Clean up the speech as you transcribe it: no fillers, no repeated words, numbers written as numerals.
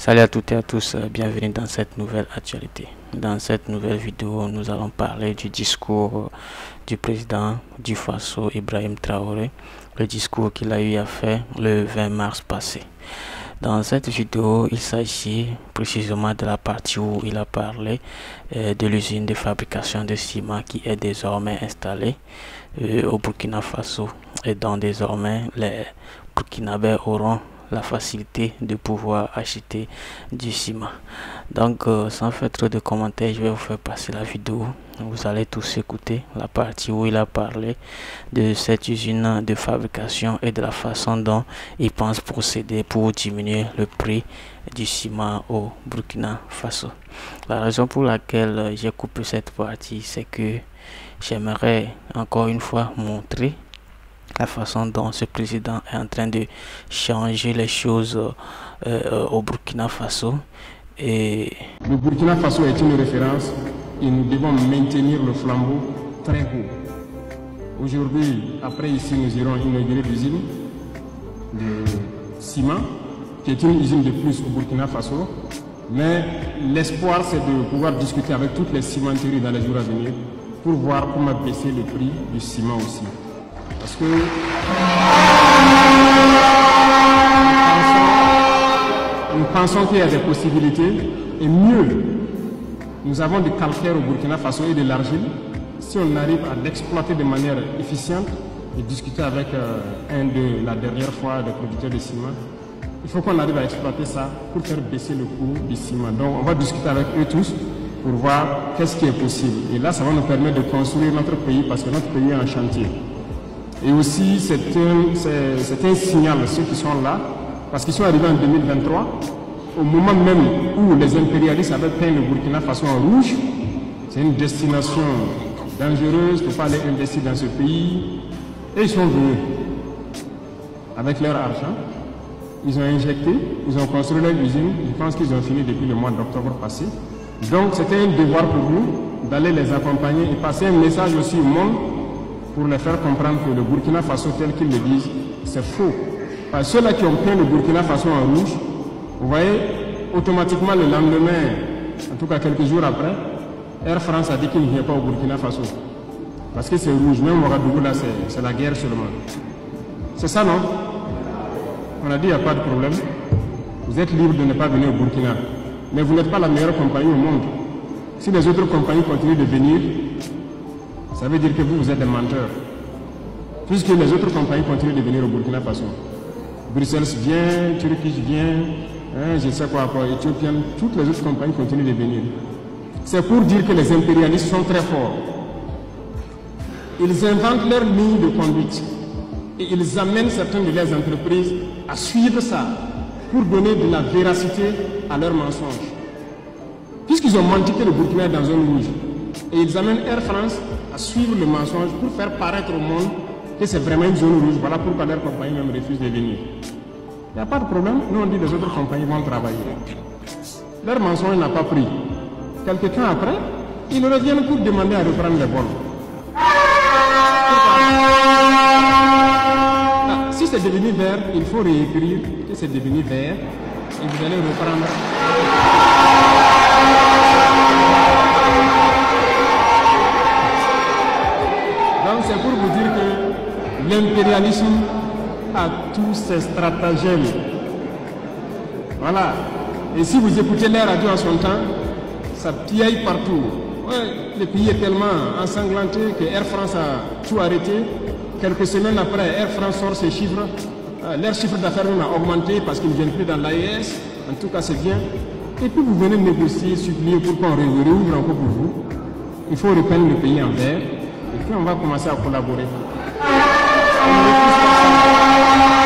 Salut à toutes et à tous, bienvenue dans cette nouvelle actualité. Dans cette nouvelle vidéo, nous allons parler du discours du président du Faso, Ibrahim Traoré, le discours qu'il a eu à faire le 20 mars passé. Dans cette vidéo, il s'agit précisément de la partie où il a parlé de l'usine de fabrication de ciment qui est désormais installée au Burkina Faso, et dont désormais les Burkinabés auront la facilité de pouvoir acheter du ciment. Donc sans faire trop de commentaires, je vais vous faire passer la vidéo. Vous allez tous écouter la partie où il a parlé de cette usine de fabrication et de la façon dont il pense procéder pour diminuer le prix du ciment au Burkina Faso. La raison pour laquelle j'ai coupé cette partie, c'est que j'aimerais encore une fois montrer la façon dont ce président est en train de changer les choses au Burkina Faso. Et le Burkina Faso est une référence et nous devons maintenir le flambeau très haut. Aujourd'hui, après ici, nous irons inaugurer l'usine de ciment, qui est une usine de plus au Burkina Faso. Mais l'espoir, c'est de pouvoir discuter avec toutes les cimenteries dans les jours à venir pour voir comment baisser le prix du ciment aussi. Parce que nous pensons qu'il y a des possibilités, et mieux, nous avons du calcaire au Burkina Faso et de l'argile. Si on arrive à l'exploiter de manière efficiente et discuter avec la dernière fois des producteurs de ciment, il faut qu'on arrive à exploiter ça pour faire baisser le coût du ciment. Donc on va discuter avec eux tous pour voir qu'est-ce qui est possible. Et là, ça va nous permettre de construire notre pays, parce que notre pays est en chantier. Et aussi, c'est un signal, ceux qui sont là, parce qu'ils sont arrivés en 2023, au moment même où les impérialistes avaient peint le Burkina Faso en rouge. C'est une destination dangereuse, il ne faut pas aller investir dans ce pays. Et ils sont venus avec leur argent, ils ont injecté, ils ont construit leur usine. Je pense qu'ils ont fini depuis le mois d'octobre passé. Donc c'était un devoir pour nous d'aller les accompagner et passer un message aussi au monde, pour les faire comprendre que le Burkina Faso, tel qu'ils le disent, c'est faux. Parce que ceux-là qui ont peint le Burkina Faso en rouge, vous voyez, automatiquement le lendemain, en tout cas quelques jours après, Air France a dit qu'il ne vient pas au Burkina Faso. Parce que c'est rouge, même Ouagadougou là, c'est la guerre seulement. C'est ça, non? On a dit, il n'y a pas de problème. Vous êtes libre de ne pas venir au Burkina. Mais vous n'êtes pas la meilleure compagnie au monde. Si les autres compagnies continuent de venir, ça veut dire que vous êtes des menteurs. Puisque les autres compagnies continuent de venir au Burkina Faso. Bruxelles vient, Turquie vient, je ne sais quoi, Éthiopien, toutes les autres compagnies continuent de venir. C'est pour dire que les impérialistes sont très forts. Ils inventent leur ligne de conduite et ils amènent certaines de leurs entreprises à suivre ça pour donner de la véracité à leurs mensonges. Puisqu'ils ont menti que le Burkina est dans un rouge, et ils amènent Air France à suivre le mensonge pour faire paraître au monde que c'est vraiment une zone rouge. Voilà pourquoi leur compagnie même refuse de venir. Il n'y a pas de problème. Nous, on dit que les autres compagnies vont travailler. Leur mensonge n'a pas pris. Quelque temps après, ils reviennent pour demander à reprendre les vols. Si c'est devenu vert, il faut réécrire que c'est devenu vert et vous allez reprendre. Donc c'est pour vous dire que l'impérialisme a tous ses stratagèmes. Voilà. Et si vous écoutez les radios en son temps, ça piaille partout. Ouais, le pays est tellement ensanglanté que Air France a tout arrêté. Quelques semaines après, Air France sort ses chiffres. Leur chiffre d'affaires a augmenté parce qu'ils ne viennent plus dans l'AES. En tout cas, c'est bien. Et puis vous venez négocier, supplier pour qu'on réouvre encore pour vous. Il faut repeindre le pays en vert. Et puis on va commencer à collaborer. On ne refuse pas ça.